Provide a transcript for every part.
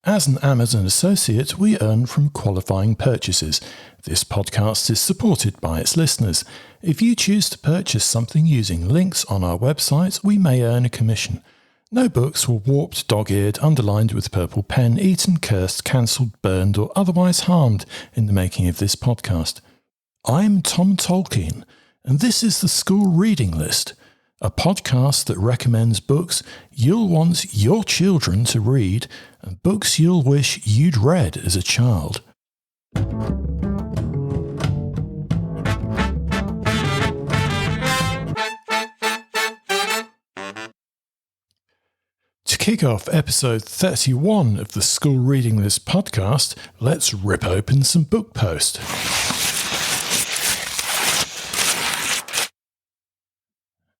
As an Amazon associate, we earn from qualifying purchases. This podcast is supported by its listeners. If you choose to purchase something using links on our website, we may earn a commission. No books were warped, dog-eared, underlined with purple pen, eaten, cursed, cancelled, burned, or otherwise harmed in the making of this podcast. I'm Tom Tolkien, and this is the School Reading List, a podcast that recommends books you'll want your children to read and books you'll wish you'd read as a child. To kick off episode 31 of the School Reading List podcast, let's rip open some book post.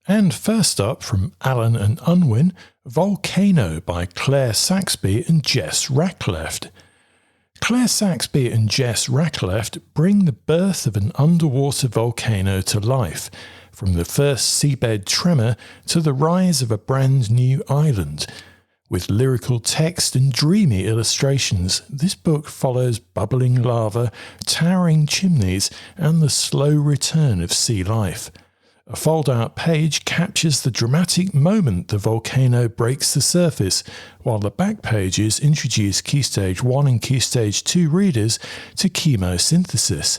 And first up, from Alan and Unwin, Volcano by Claire Saxby and Jess Racklyeft. Claire Saxby and Jess Racklyeft bring the birth of an underwater volcano to life, from the first seabed tremor to the rise of a brand new island. With lyrical text and dreamy illustrations, this book follows bubbling lava, towering chimneys, and the slow return of sea life. A fold-out page captures the dramatic moment the volcano breaks the surface, while the back pages introduce Key Stage 1 and Key Stage 2 readers to chemosynthesis.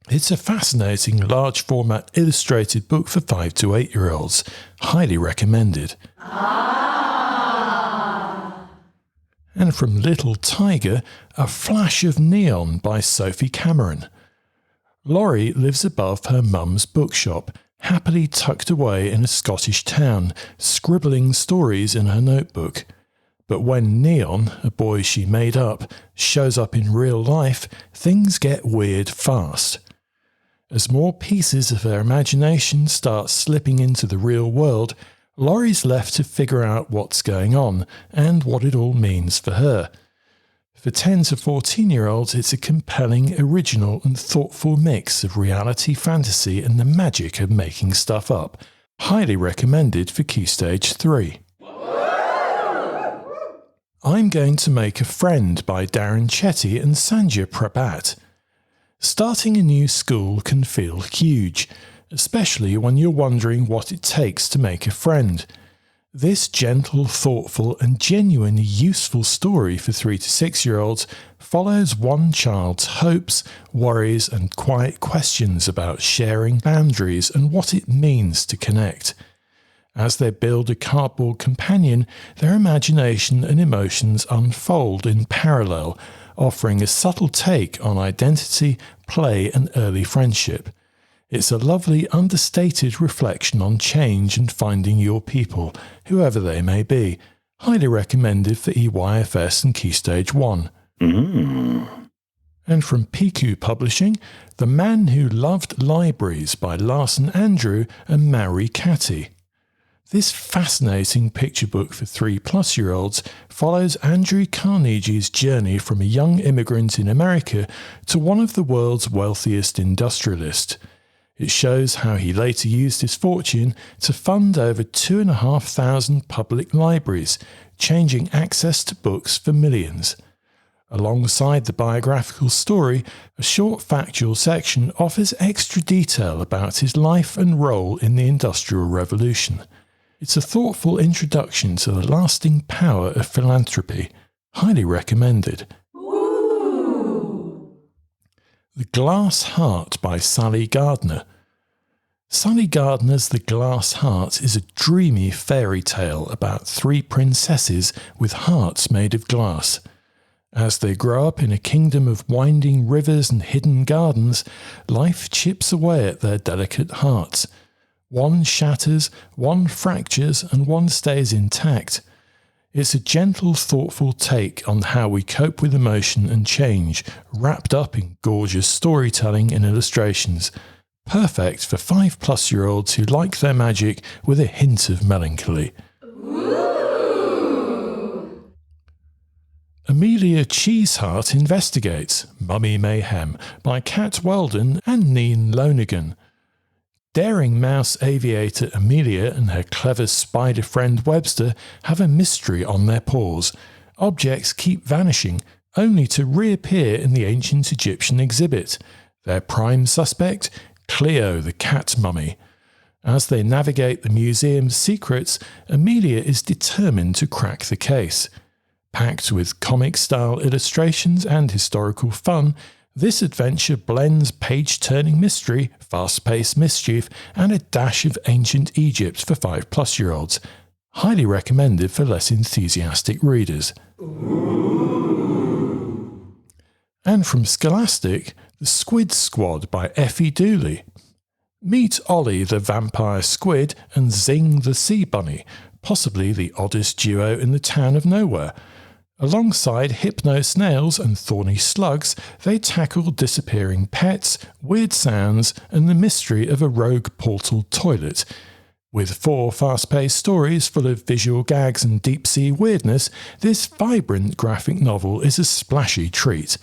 It's a fascinating large-format illustrated book for 5 to 8-year-olds. Highly recommended. And from Little Tiger, A Flash of Neon by Sophie Cameron. Laurie lives above her mum's bookshop, happily tucked away in a Scottish town, scribbling stories in her notebook. But when Neon, a boy she made up, shows up in real life, things get weird fast. As more pieces of her imagination start slipping into the real world, Laurie's left to figure out what's going on and what it all means for her. For 10 to 14-year-olds, it's a compelling, original and thoughtful mix of reality, fantasy and the magic of making stuff up. Highly recommended for Key Stage 3. I'm Going to Make a Friend by Darren Chetty and Sandhya Prabhat. Starting a new school can feel huge, especially when you're wondering what it takes to make a friend. This gentle, thoughtful and genuinely useful story for 3 to 6-year-olds follows one child's hopes, worries and quiet questions about sharing, boundaries and what it means to connect. As they build a cardboard companion, their imagination and emotions unfold in parallel, offering a subtle take on identity, play and early friendship. It's a lovely, understated reflection on change and finding your people, whoever they may be. Highly recommended for EYFS and Key Stage 1. And from Piku Publishing, The Man Who Loved Libraries by Larsen Andrew and Maurey Katty. This fascinating picture book for 3+-year-olds follows Andrew Carnegie's journey from a young immigrant in America to one of the world's wealthiest industrialists. It shows how he later used his fortune to fund over 2,500 public libraries, changing access to books for millions. Alongside the biographical story, a short factual section offers extra detail about his life and role in the Industrial Revolution. It's a thoughtful introduction to the lasting power of philanthropy. Highly recommended. The Glass Heart by Sally Gardner. Sally Gardner's The Glass Heart is a dreamy fairy tale about 3 princesses with hearts made of glass. As they grow up in a kingdom of winding rivers and hidden gardens, life chips away at their delicate hearts. One shatters, one fractures, and one stays intact. It's a gentle, thoughtful take on how we cope with emotion and change, wrapped up in gorgeous storytelling and illustrations. Perfect for 5+-year-olds who like their magic with a hint of melancholy. Amelia Cheeseheart Investigates, Mummy Mayhem by Kat Weldon and Nene Lonergan. Daring mouse aviator Amelia and her clever spider friend Webster have a mystery on their paws. Objects keep vanishing, only to reappear in the ancient Egyptian exhibit. Their prime suspect? Cleo, the cat mummy. As they navigate the museum's secrets, Amelia is determined to crack the case. Packed with comic-style illustrations and historical fun, this adventure blends page-turning mystery, fast-paced mischief, and a dash of ancient Egypt for 5+-year-olds. Highly recommended for less enthusiastic readers. Ooh. And from Scholastic, The Squid Squad by Effie Doole. Meet Ollie the vampire squid and Zing the sea bunny, possibly the oddest duo in the town of nowhere. Alongside hypno snails and thorny slugs, they tackle disappearing pets, weird sounds, and the mystery of a rogue portal toilet. With 4 fast-paced stories full of visual gags and deep-sea weirdness, this vibrant graphic novel is a splashy treat.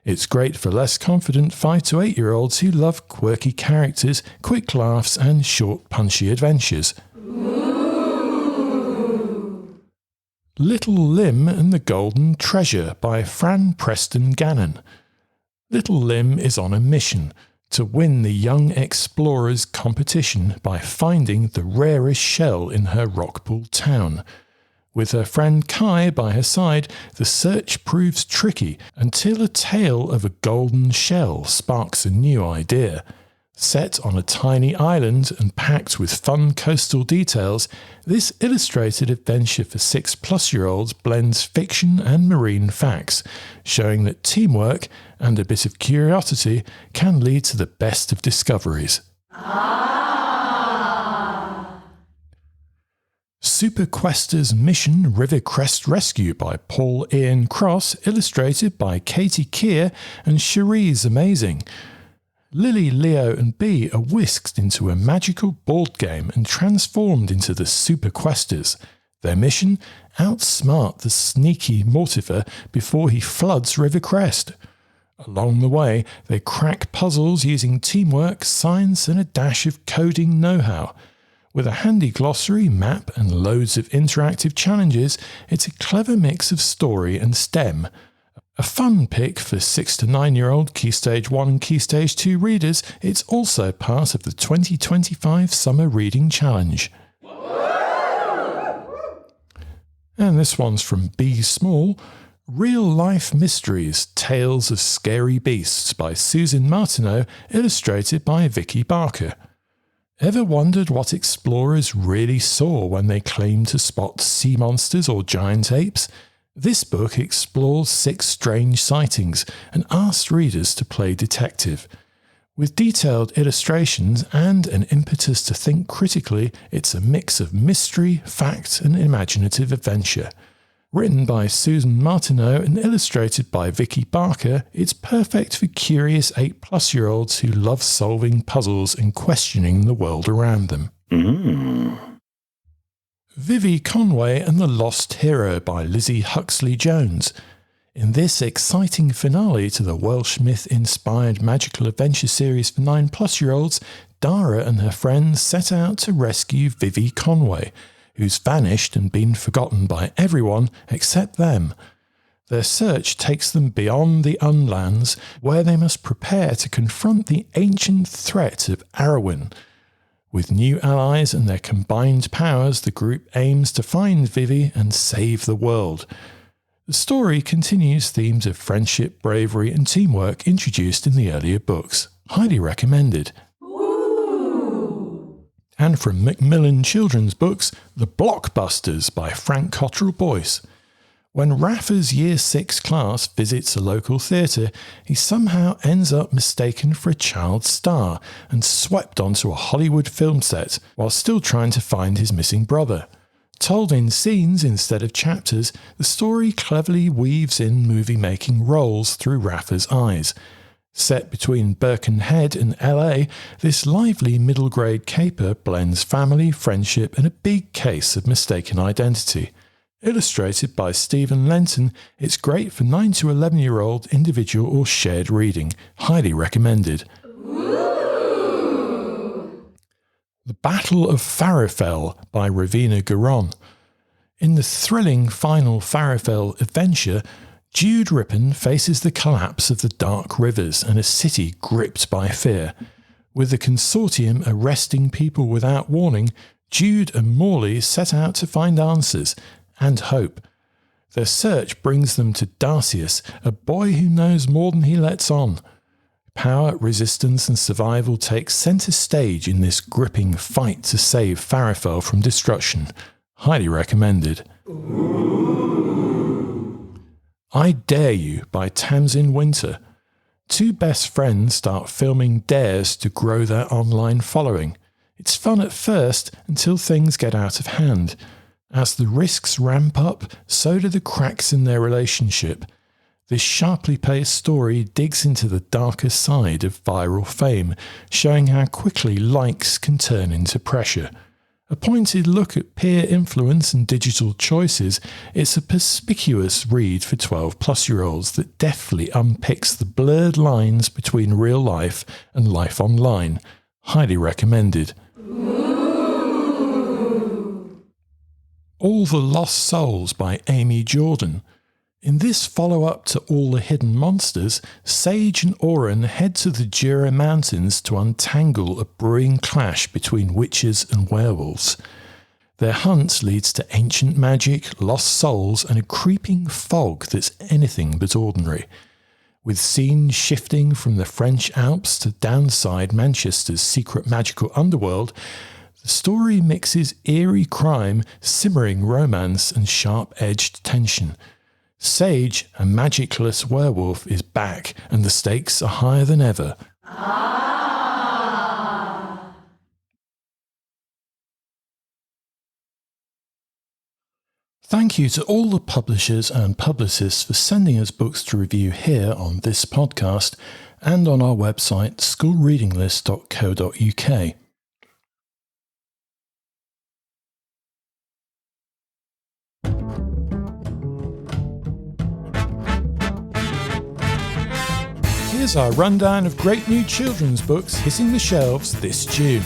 It's great for less confident 5 to 8-year-olds who love quirky characters, quick laughs, and short, punchy adventures. Ooh. Little Lim and the Golden Treasure by Fran Preston Gannon. Little Lim is on a mission to win the Young Explorers competition by finding the rarest shell in her Rockpool town. With her friend Kai by her side, the search proves tricky until a tale of a golden shell sparks a new idea. Set on a tiny island and packed with fun coastal details, this illustrated adventure for 6+-year-olds blends fiction and marine facts, showing that teamwork and a bit of curiosity can lead to the best of discoveries. Super Quester's Mission River Crest Rescue by Paul Ian Cross, illustrated by Katie Keir and Cherise Amazing. Lily, Leo and Bee are whisked into a magical board game and transformed into the Super Questers. Their mission? Outsmart the sneaky Mortifer before he floods River Crest. Along the way, they crack puzzles using teamwork, science and a dash of coding know-how. With a handy glossary, map and loads of interactive challenges, it's a clever mix of story and STEM. A fun pick for 6 to 9-year-old Key Stage 1 and Key Stage 2 readers, it's also part of the 2025 Summer Reading Challenge. And this one's from B. Small. Real Life Mysteries, Tales of Scary Beasts by Susan Martineau, illustrated by Vicky Barker. Ever wondered what explorers really saw when they claimed to spot sea monsters or giant apes? This book explores 6 strange sightings and asks readers to play detective. With detailed illustrations and an impetus to think critically, it's a mix of mystery, fact and imaginative adventure. Written by Susan Martineau and illustrated by Vicky Barker, it's perfect for curious 8+-year-olds who love solving puzzles and questioning the world around them. Vivi Conway and the Lost Hero by Lizzie Huxley-Jones. In this exciting finale to the Welsh myth-inspired magical adventure series for 9+-year-olds, Dara and her friends set out to rescue Vivi Conway, who's vanished and been forgotten by everyone except them. Their search takes them beyond the Unlands, where they must prepare to confront the ancient threat of Arwen. With new allies and their combined powers, the group aims to find Vivi and save the world. The story continues themes of friendship, bravery and teamwork introduced in the earlier books. Highly recommended. And from Macmillan Children's Books, The Blockbusters by Frank Cottrell-Boyce. When Rafa's Year 6 class visits a local theatre, he somehow ends up mistaken for a child star and swept onto a Hollywood film set while still trying to find his missing brother. Told in scenes instead of chapters, the story cleverly weaves in movie-making roles through Rafa's eyes. Set between Birkenhead and LA, this lively middle-grade caper blends family, friendship and a big case of mistaken identity. Illustrated by Stephen Lenton, it's great for 9 to 11-year-old individual or shared reading. Highly recommended. The Battle of Farrowfell by Ravena Guron. In the thrilling final Farrowfell adventure, Jude Ripon faces the collapse of the Dark Rivers and a city gripped by fear. With the consortium arresting people without warning, Jude and Maurey set out to find answers and hope. Their search brings them to Darcius, a boy who knows more than he lets on. Power, resistance and survival take centre stage in this gripping fight to save Farrowfell from destruction. Highly recommended. I Dare You by Tamsin Winter. Two best friends start filming dares to grow their online following. It's fun at first until things get out of hand. As the risks ramp up, so do the cracks in their relationship. This sharply paced story digs into the darker side of viral fame, showing how quickly likes can turn into pressure. A pointed look at peer influence and digital choices, it's a perspicuous read for 12-plus-year-olds that deftly unpicks the blurred lines between real life and life online. Highly recommended. All the Lost Souls by Amie Jordan. In this follow-up to All the Hidden Monsters, Sage and Oren head to the Jura Mountains to untangle a brewing clash between witches and werewolves. Their hunt leads to ancient magic, lost souls, and a creeping fog that's anything but ordinary. With scenes shifting from the French Alps to downside Manchester's secret magical underworld, the story mixes eerie crime, simmering romance, and sharp-edged tension. Sage, a magicless werewolf, is back, and the stakes are higher than ever. Thank you to all the publishers and publicists for sending us books to review here on this podcast and on our website schoolreadinglist.co.uk. Here's our rundown of great new children's books hitting the shelves this June.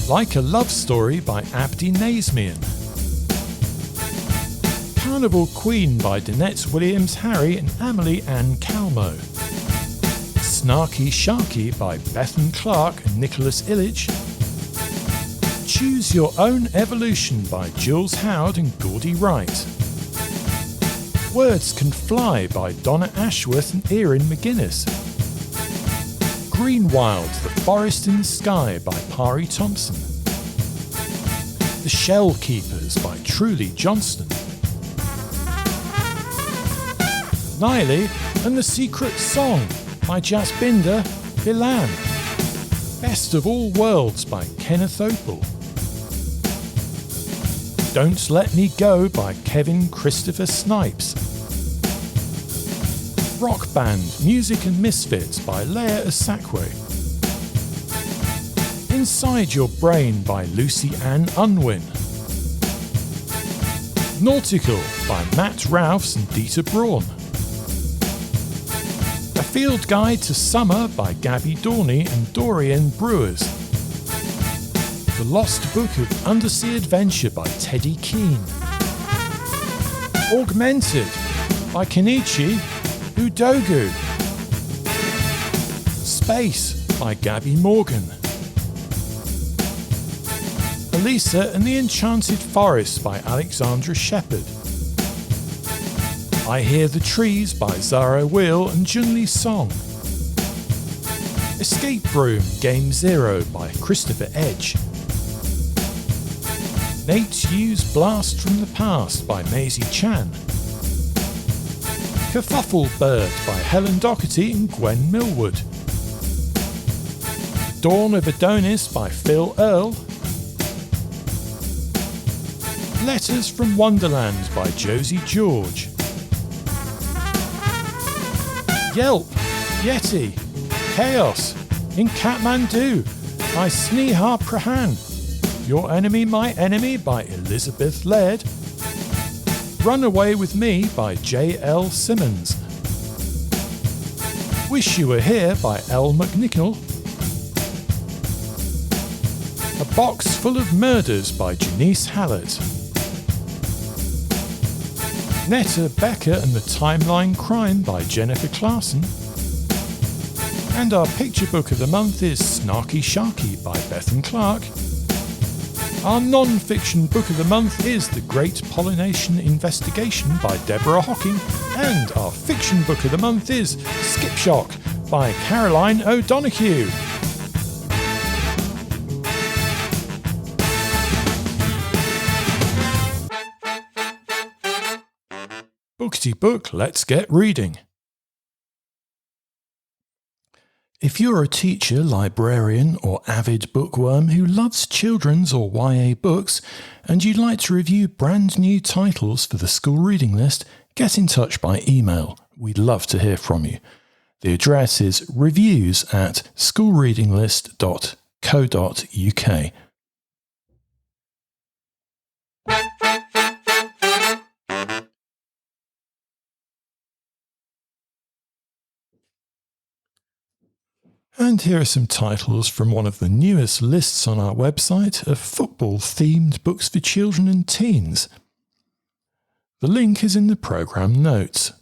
Like a Love Story by Abdi Nazemian. Carnival Queen by Danette Williams-Harry and Amelie-Anne Calmo. Snarky Sharky by Bethan Clark and Nicholas Illich. Choose Your Own Evolution by Jules Howard and Gordy Wright. Words Can Fly by Donna Ashworth and Erin McGuinness. Greenwild, The Forest in the Sky by Pari Thompson. The Shell Keepers by Truly Johnston. Niley and the Secret Song by Jasbinder Bilan. Best of All Worlds by Kenneth Opel. Don't Let Me Go by Kevin Christopher Snipes. Rock Band, Music and Misfits by Leah Asakwe. Inside Your Brain by Lucy Ann Unwin. Nautical by Matt Rouse and Dieter Braun. A Field Guide to Summer by Gabby Dorney and Dorian Brewers. The Lost Book of Undersea Adventure by Teddy Keane. Augmented by Kenichi Udogu. Space by Gabby Morgan. Elisa and the Enchanted Forest by Alexandra Shepherd. I Hear the Trees by Zara Wheel and Junli Song. Escape Room Game Zero by Christopher Edge. Nate Yu's Blast from the Past by Maisie Chan. Kerfuffle Bird by Helen Doherty and Gwen Millwood. Dawn of Adonis by Phil Earle. Letters from Wonderland by Josie George. Yelp, Yeti, Chaos in Kathmandu by Sneha Prahan. Your Enemy, My Enemy by Elizabeth Laird. Run Away With Me by J.L. Simmons. Wish You Were Here by Elle McNichol. Box Full of Murders by Janice Hallett. Netta Becker and the Timeline Crime by Jennifer Clarkson. And our picture book of the month is Snarky Sharky by Bethan Clark. Our non-fiction book of the month is The Great Pollination Investigation by Deborah Hocking. And our fiction book of the month is Skip Shock by Caroline O'Donoghue. Bookity book, let's get reading. If you're a teacher, librarian or avid bookworm who loves children's or YA books and you'd like to review brand new titles for the school reading list, get in touch by email. We'd love to hear from you. The address is reviews@schoolreadinglist.co.uk. And here are some titles from one of the newest lists on our website of football-themed books for children and teens. The link is in the programme notes.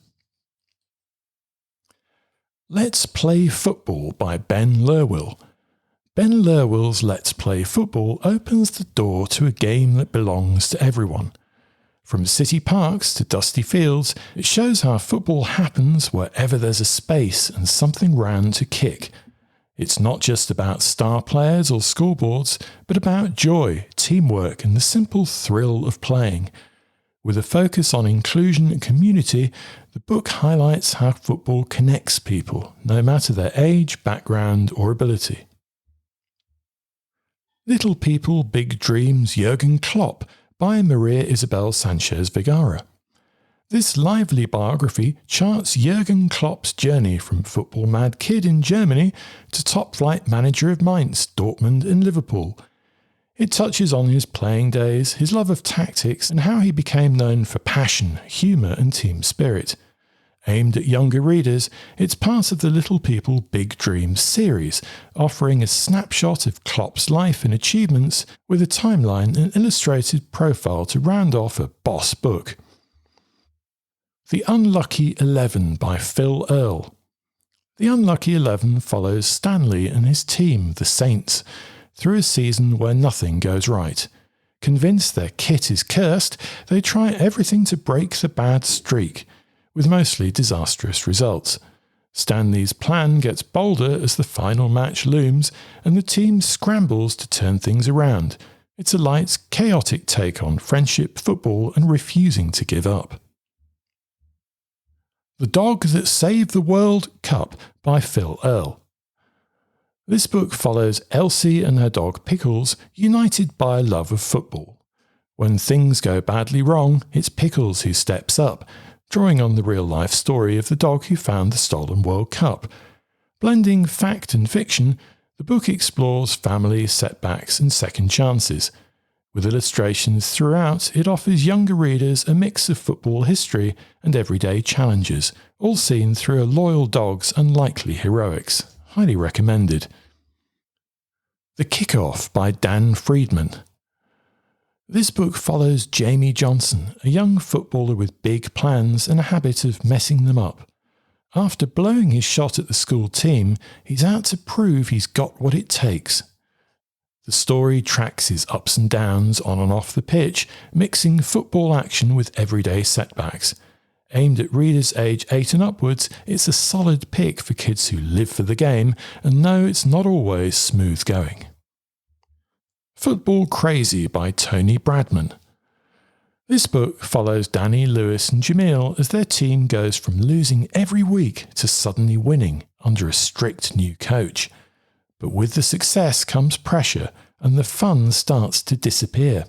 Let's Play Football by Ben Lerwill. Ben Lerwill's Let's Play Football opens the door to a game that belongs to everyone. From city parks to dusty fields, it shows how football happens wherever there's a space and something round to kick. It's not just about star players or scoreboards, but about joy, teamwork and the simple thrill of playing. With a focus on inclusion and community, the book highlights how football connects people, no matter their age, background or ability. Little People, Big Dreams, Jurgen Klopp by Maria Isabel Sanchez Vergara. This lively biography charts Jurgen Klopp's journey from football-mad kid in Germany to top-flight manager of Mainz, Dortmund and Liverpool. It touches on his playing days, his love of tactics and how he became known for passion, humour and team spirit. Aimed at younger readers, it's part of the Little People Big Dreams series, offering a snapshot of Klopp's life and achievements with a timeline and illustrated profile to round off a boss book. The Unlucky 11 by Phil Earle. The Unlucky 11 follows Stanley and his team, the Saints, through a season where nothing goes right. Convinced their kit is cursed, they try everything to break the bad streak, with mostly disastrous results. Stanley's plan gets bolder as the final match looms, and the team scrambles to turn things around. It's a light, chaotic take on friendship, football, and refusing to give up. The Dog That Saved the World Cup by Phil Earle. This book follows Elsie and her dog Pickles, united by a love of football. When things go badly wrong, it's Pickles who steps up, drawing on the real-life story of the dog who found the stolen World Cup. Blending fact and fiction, the book explores family, setbacks and second chances. With illustrations throughout, it offers younger readers a mix of football history and everyday challenges, all seen through a loyal dog's unlikely heroics. Highly recommended. The Kick-Off by Dan Friedman. This book follows Jamie Johnson, a young footballer with big plans and a habit of messing them up. After blowing his shot at the school team, he's out to prove he's got what it takes. The story tracks his ups and downs on and off the pitch, mixing football action with everyday setbacks. Aimed at readers age 8 and upwards, it's a solid pick for kids who live for the game and know it's not always smooth going. Football Crazy by Tony Bradman. This book follows Danny, Lewis and Jamil as their team goes from losing every week to suddenly winning under a strict new coach. But with the success comes pressure and the fun starts to disappear.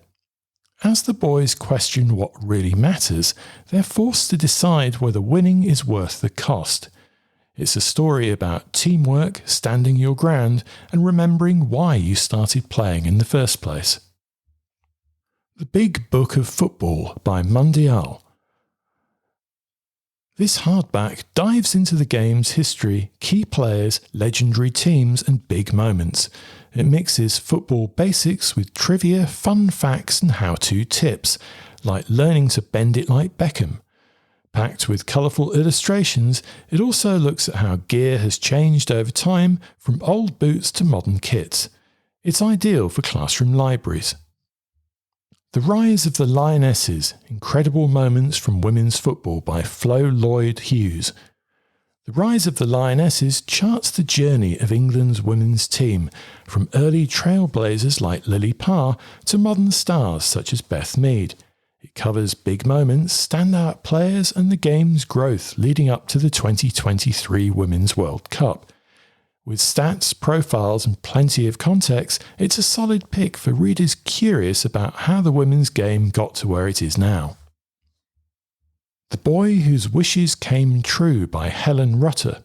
As the boys question what really matters, they're forced to decide whether winning is worth the cost. It's a story about teamwork, standing your ground, and remembering why you started playing in the first place. The Big Book of Football by Mundial. This hardback dives into the game's history, key players, legendary teams, and big moments. It mixes football basics with trivia, fun facts, and how-to tips, like learning to bend it like Beckham. Packed with colourful illustrations, it also looks at how gear has changed over time, from old boots to modern kits. It's ideal for classroom libraries. The Rise of the Lionesses, Incredible Moments from Women's Football by Flo Lloyd-Hughes. The Rise of the Lionesses charts the journey of England's women's team, from early trailblazers like Lily Parr to modern stars such as Beth Mead. It covers big moments, standout players, and the game's growth leading up to the 2023 Women's World Cup. With stats, profiles, and plenty of context, it's a solid pick for readers curious about how the women's game got to where it is now. The Boy Whose Wishes Came True by Helen Rutter.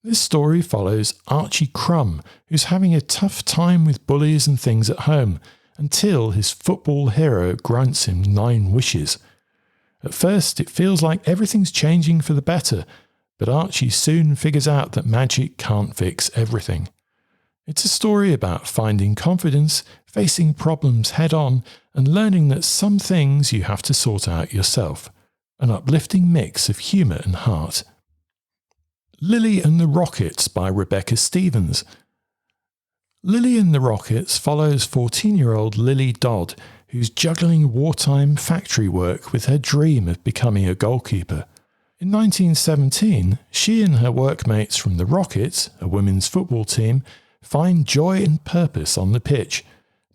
This story follows Archie Crumb, who's having a tough time with bullies and things at home, until his football hero grants him 9 wishes. At first, it feels like everything's changing for the better, but Archie soon figures out that magic can't fix everything. It's a story about finding confidence, facing problems head-on, and learning that some things you have to sort out yourself. An uplifting mix of humour and heart. Lily and the Rockets by Rebecca Stevens. Lily and the Rockets follows 14-year-old Lily Dodd, who's juggling wartime factory work with her dream of becoming a goalkeeper. In 1917, she and her workmates from the Rockets, a women's football team, find joy and purpose on the pitch.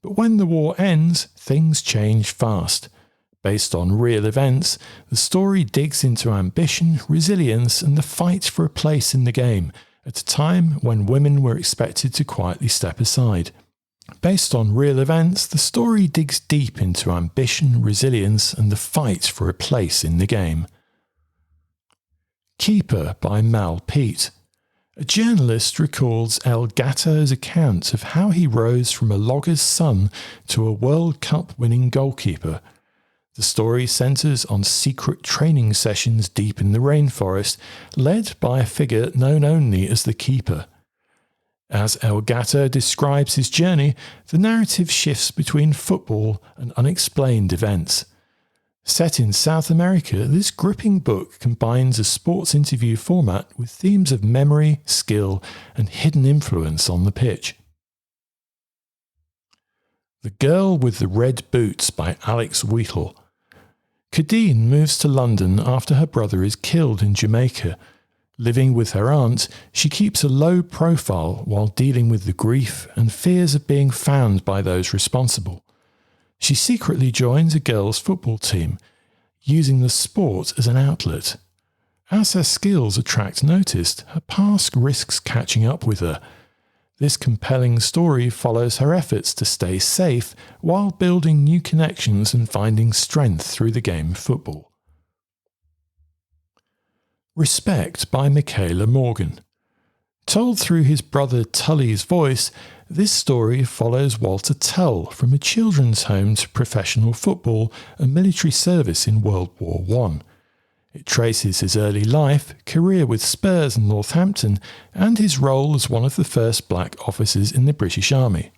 But when the war ends, things change fast. Based on real events, the story digs into ambition, resilience, and the fight for a place in the game, at a time when women were expected to quietly step aside. Based on real events, the story digs deep into ambition, resilience, and the fight for a place in the game. Keeper by Mal Peet. A journalist recalls El Gatto's account of how he rose from a logger's son to a World Cup winning goalkeeper. The story centres on secret training sessions deep in the rainforest, led by a figure known only as the Keeper. As El Gatto describes his journey, the narrative shifts between football and unexplained events. Set in South America, this gripping book combines a sports interview format with themes of memory, skill, and hidden influence on the pitch. The Girl with the Red Boots by Alex Wheatle. Cadine moves to London after her brother is killed in Jamaica. Living with her aunt, she keeps a low profile while dealing with the grief and fears of being found by those responsible. She secretly joins a girls' football team, using the sport as an outlet. As her skills attract notice, her past risks catching up with her. This compelling story follows her efforts to stay safe while building new connections and finding strength through the game of football. Respect by Michaela Morgan. Told through his brother Tully's voice, this story follows Walter Tull from a children's home to professional football and military service in World War I. It traces his early life, career with Spurs and Northampton, and his role as one of the first black officers in the British Army.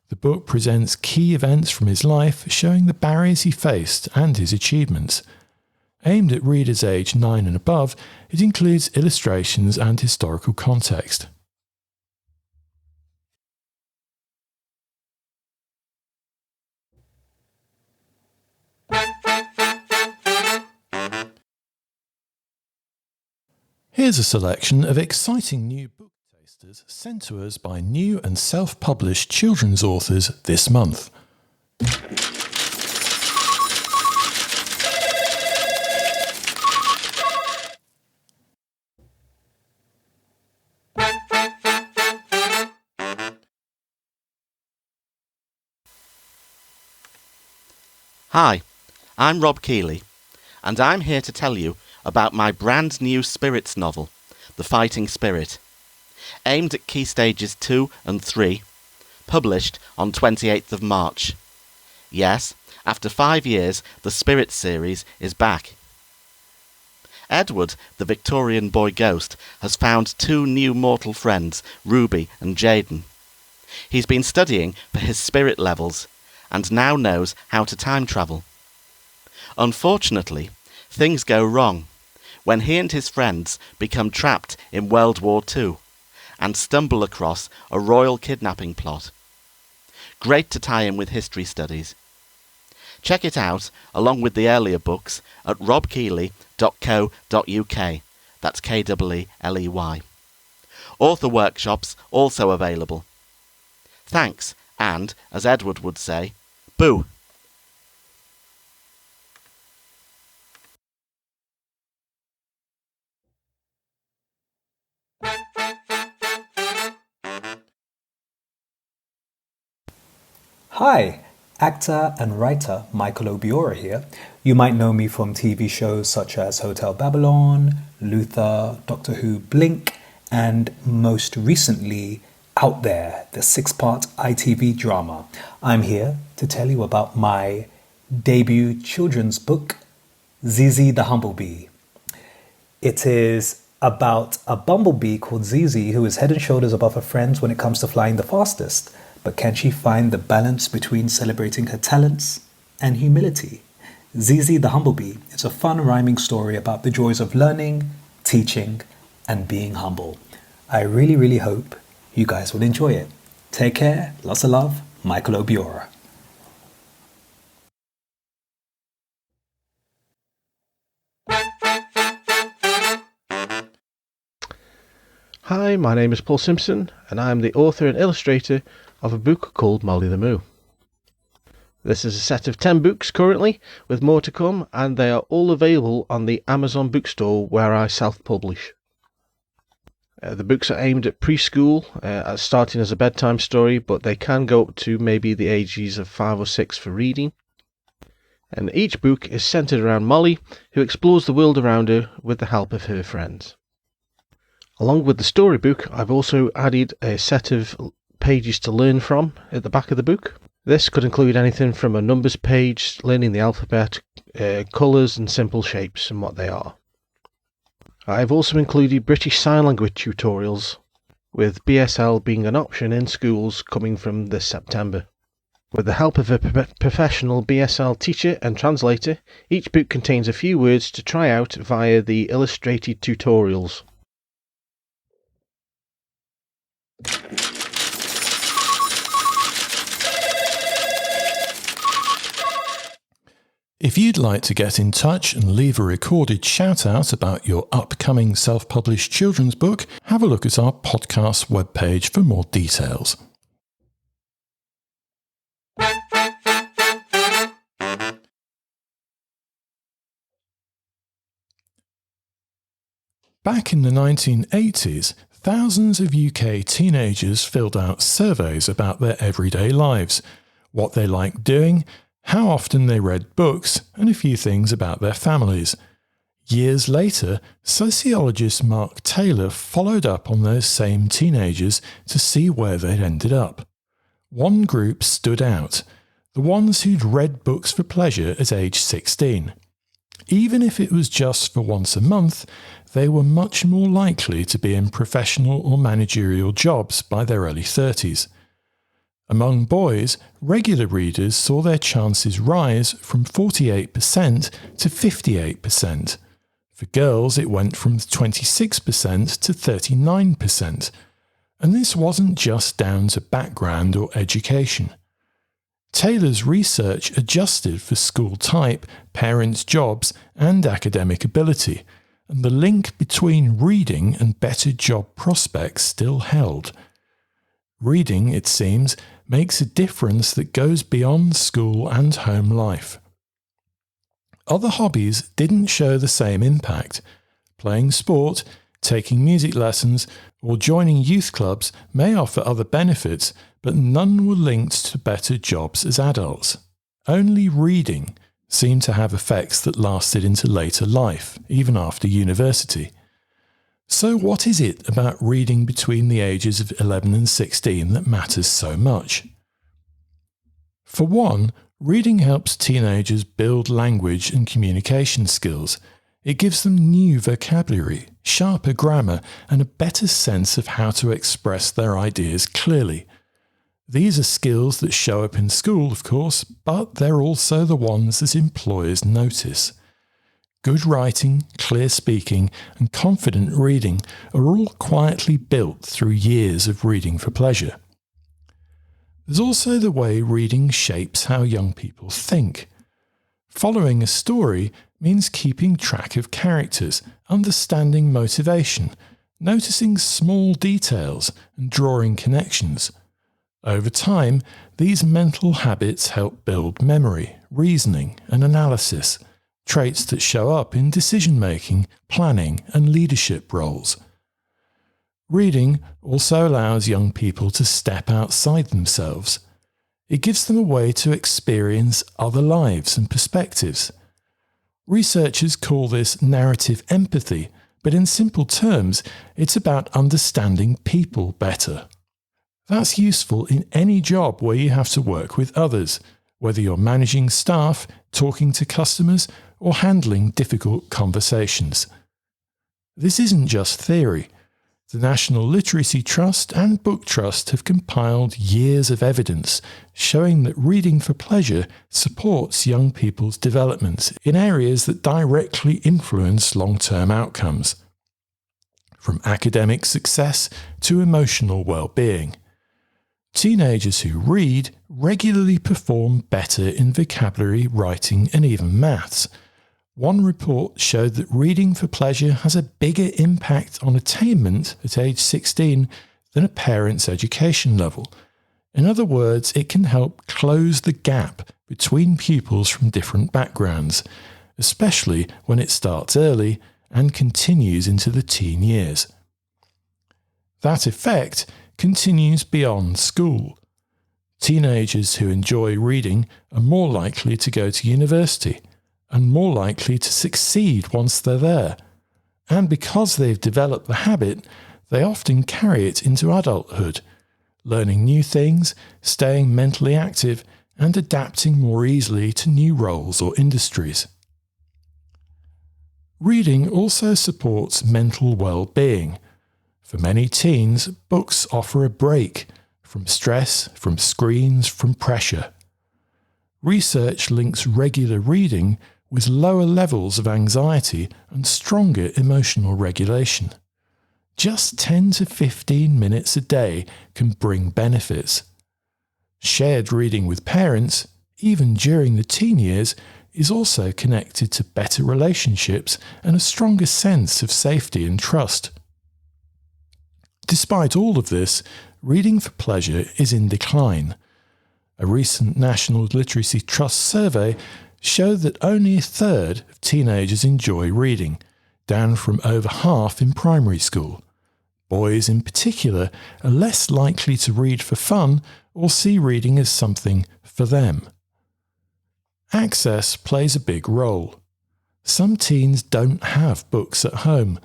The book presents key events from his life, showing the barriers he faced and his achievements. Aimed at readers aged 9 and above, it includes illustrations and historical context. Here's a selection of exciting new book tasters sent to us by new and self-published children's authors this month. Hi, I'm Rob Keeley, and I'm here to tell you about my brand new Spirits novel, The Fighting Spirit, aimed at Key Stages 2 and 3, published on 28th of March. Yes, after 5 years, the Spirits series is back. Edward, the Victorian boy ghost, has found 2 new mortal friends, Ruby and Jaden. He's been studying for his spirit levels, and now knows how to time travel. Unfortunately, things go wrong when he and his friends become trapped in World War II and stumble across a royal kidnapping plot. Great to tie in with history studies. Check it out, along with the earlier books, at robkeeley.co.uk. That's K-E-E-L-E-Y. Author workshops also available. Thanks, and, as Edward would say, boo! Hi, actor and writer Michael Obiora here. You might know me from TV shows such as Hotel Babylon, Luther, Doctor Who, Blink, and most recently, Out There, the 6-part ITV drama. I'm here to tell you about my debut children's book, Zizi the Humblebee. It is about a bumblebee called Zizi who is head and shoulders above her friends when it comes to flying the fastest. But can she find the balance between celebrating her talents and humility? Zizi the Humblebee is a fun rhyming story about the joys of learning, teaching, and being humble. I really hope you guys will enjoy it. Take care, lots of love, Michael Obiora. Hi, my name is Paul Simpson, and I am the author and illustrator of a book called Molly the Moo. This is a set of 10 books currently, with more to come, and they are all available on the Amazon bookstore where I self-publish. The books are aimed at preschool, starting as a bedtime story, but they can go up to maybe the ages of 5 or 6 for reading. And each book is centred around Molly, who explores the world around her with the help of her friends. Along with the storybook, I've also added a set of pages to learn from at the back of the book. This could include anything from a numbers page, learning the alphabet, colours and simple shapes and what they are. I've also included British Sign Language tutorials, with BSL being an option in schools coming from this September. With the help of a professional BSL teacher and translator, each book contains a few words to try out via the illustrated tutorials. If you'd like to get in touch and leave a recorded shout-out about your upcoming self-published children's book, have a look at our podcast webpage for more details. Back in the 1980s, thousands of UK teenagers filled out surveys about their everyday lives, what they liked doing, how often they read books, and a few things about their families. Years later, sociologist Mark Taylor followed up on those same teenagers to see where they'd ended up. One group stood out, the ones who'd read books for pleasure at age 16. Even if it was just for once a month, they were much more likely to be in professional or managerial jobs by their early 30s. Among boys, regular readers saw their chances rise from 48% to 58%. For girls, it went from 26% to 39%. And this wasn't just down to background or education. Taylor's research adjusted for school type, parents' jobs, and academic ability, and the link between reading and better job prospects still held. Reading, it seems, makes a difference that goes beyond school and home life. Other hobbies didn't show the same impact. Playing sport, taking music lessons, or joining youth clubs may offer other benefits, but none were linked to better jobs as adults. Only reading seemed to have effects that lasted into later life, even after university. So what is it about reading between the ages of 11 and 16 that matters so much? For one, reading helps teenagers build language and communication skills. It gives them new vocabulary, sharper grammar, and a better sense of how to express their ideas clearly. These are skills that show up in school, of course, but they're also the ones that employers notice. Good writing, clear speaking, and confident reading are all quietly built through years of reading for pleasure. There's also the way reading shapes how young people think. Following a story means keeping track of characters, understanding motivation, noticing small details, and drawing connections. Over time, these mental habits help build memory, reasoning, and analysis, traits that show up in decision-making, planning, and leadership roles. Reading also allows young people to step outside themselves. It gives them a way to experience other lives and perspectives. Researchers call this narrative empathy, but in simple terms, it's about understanding people better. That's useful in any job where you have to work with others, whether you're managing staff, talking to customers, or handling difficult conversations. This isn't just theory. The National Literacy Trust and Book Trust have compiled years of evidence showing that reading for pleasure supports young people's development in areas that directly influence long-term outcomes, from academic success to emotional well-being. Teenagers who read regularly perform better in vocabulary, writing, and even maths. One report showed that reading for pleasure has a bigger impact on attainment at age 16 than a parent's education level. In other words, it can help close the gap between pupils from different backgrounds, especially when it starts early and continues into the teen years. That effect continues beyond school. Teenagers who enjoy reading are more likely to go to university and more likely to succeed once they're there. And because they've developed the habit, they often carry it into adulthood, learning new things, staying mentally active, and adapting more easily to new roles or industries. Reading also supports mental well-being. For many teens, books offer a break from stress, from screens, from pressure. Research links regular reading with lower levels of anxiety and stronger emotional regulation. Just 10 to 15 minutes a day can bring benefits. Shared reading with parents, even during the teen years, is also connected to better relationships and a stronger sense of safety and trust. Despite all of this, reading for pleasure is in decline. A recent National Literacy Trust survey showed that only a third of teenagers enjoy reading, down from over half in primary school. Boys in particular are less likely to read for fun or see reading as something for them. Access plays a big role. Some teens don't have books at home.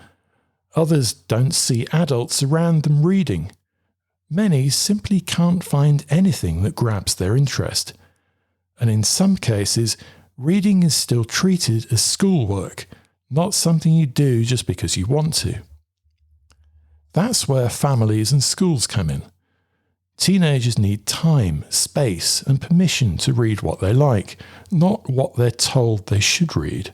Others don't see adults around them reading. Many simply can't find anything that grabs their interest. And in some cases, reading is still treated as schoolwork, not something you do just because you want to. That's where families and schools come in. Teenagers need time, space, and permission to read what they like, not what they're told they should read.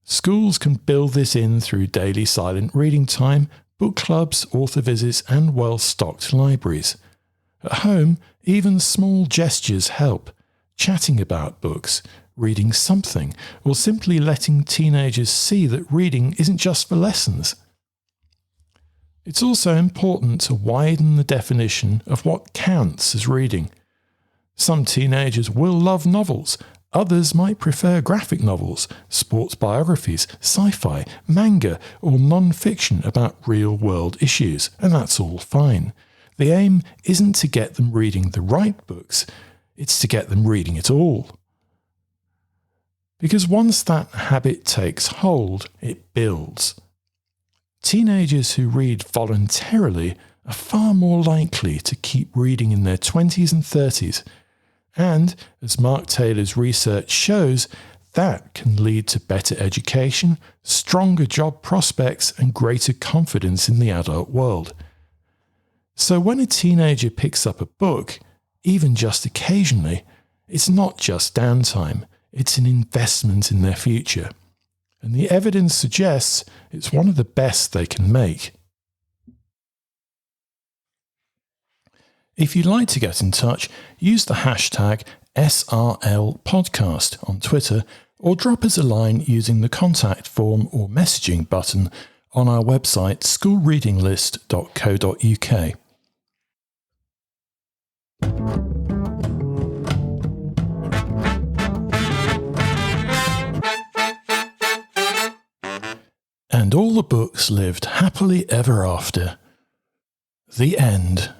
Schools can build this in through daily silent reading time, book clubs, author visits, and well-stocked libraries. At home, even small gestures help. Chatting about books, reading something, or simply letting teenagers see that reading isn't just for lessons. It's also important to widen the definition of what counts as reading. Some teenagers will love novels. Others might prefer graphic novels, sports biographies, sci-fi, manga, or non-fiction about real-world issues, and that's all fine. The aim isn't to get them reading the right books, it's to get them reading it all. Because once that habit takes hold, it builds. Teenagers who read voluntarily are far more likely to keep reading in their 20s and 30s. And, as Mark Taylor's research shows, that can lead to better education, stronger job prospects, and greater confidence in the adult world. So when a teenager picks up a book, even just occasionally, it's not just downtime, it's an investment in their future. And the evidence suggests it's one of the best they can make. If you'd like to get in touch, use the hashtag SRLpodcast on Twitter or drop us a line using the contact form or messaging button on our website schoolreadinglist.co.uk. And all the books lived happily ever after. The end.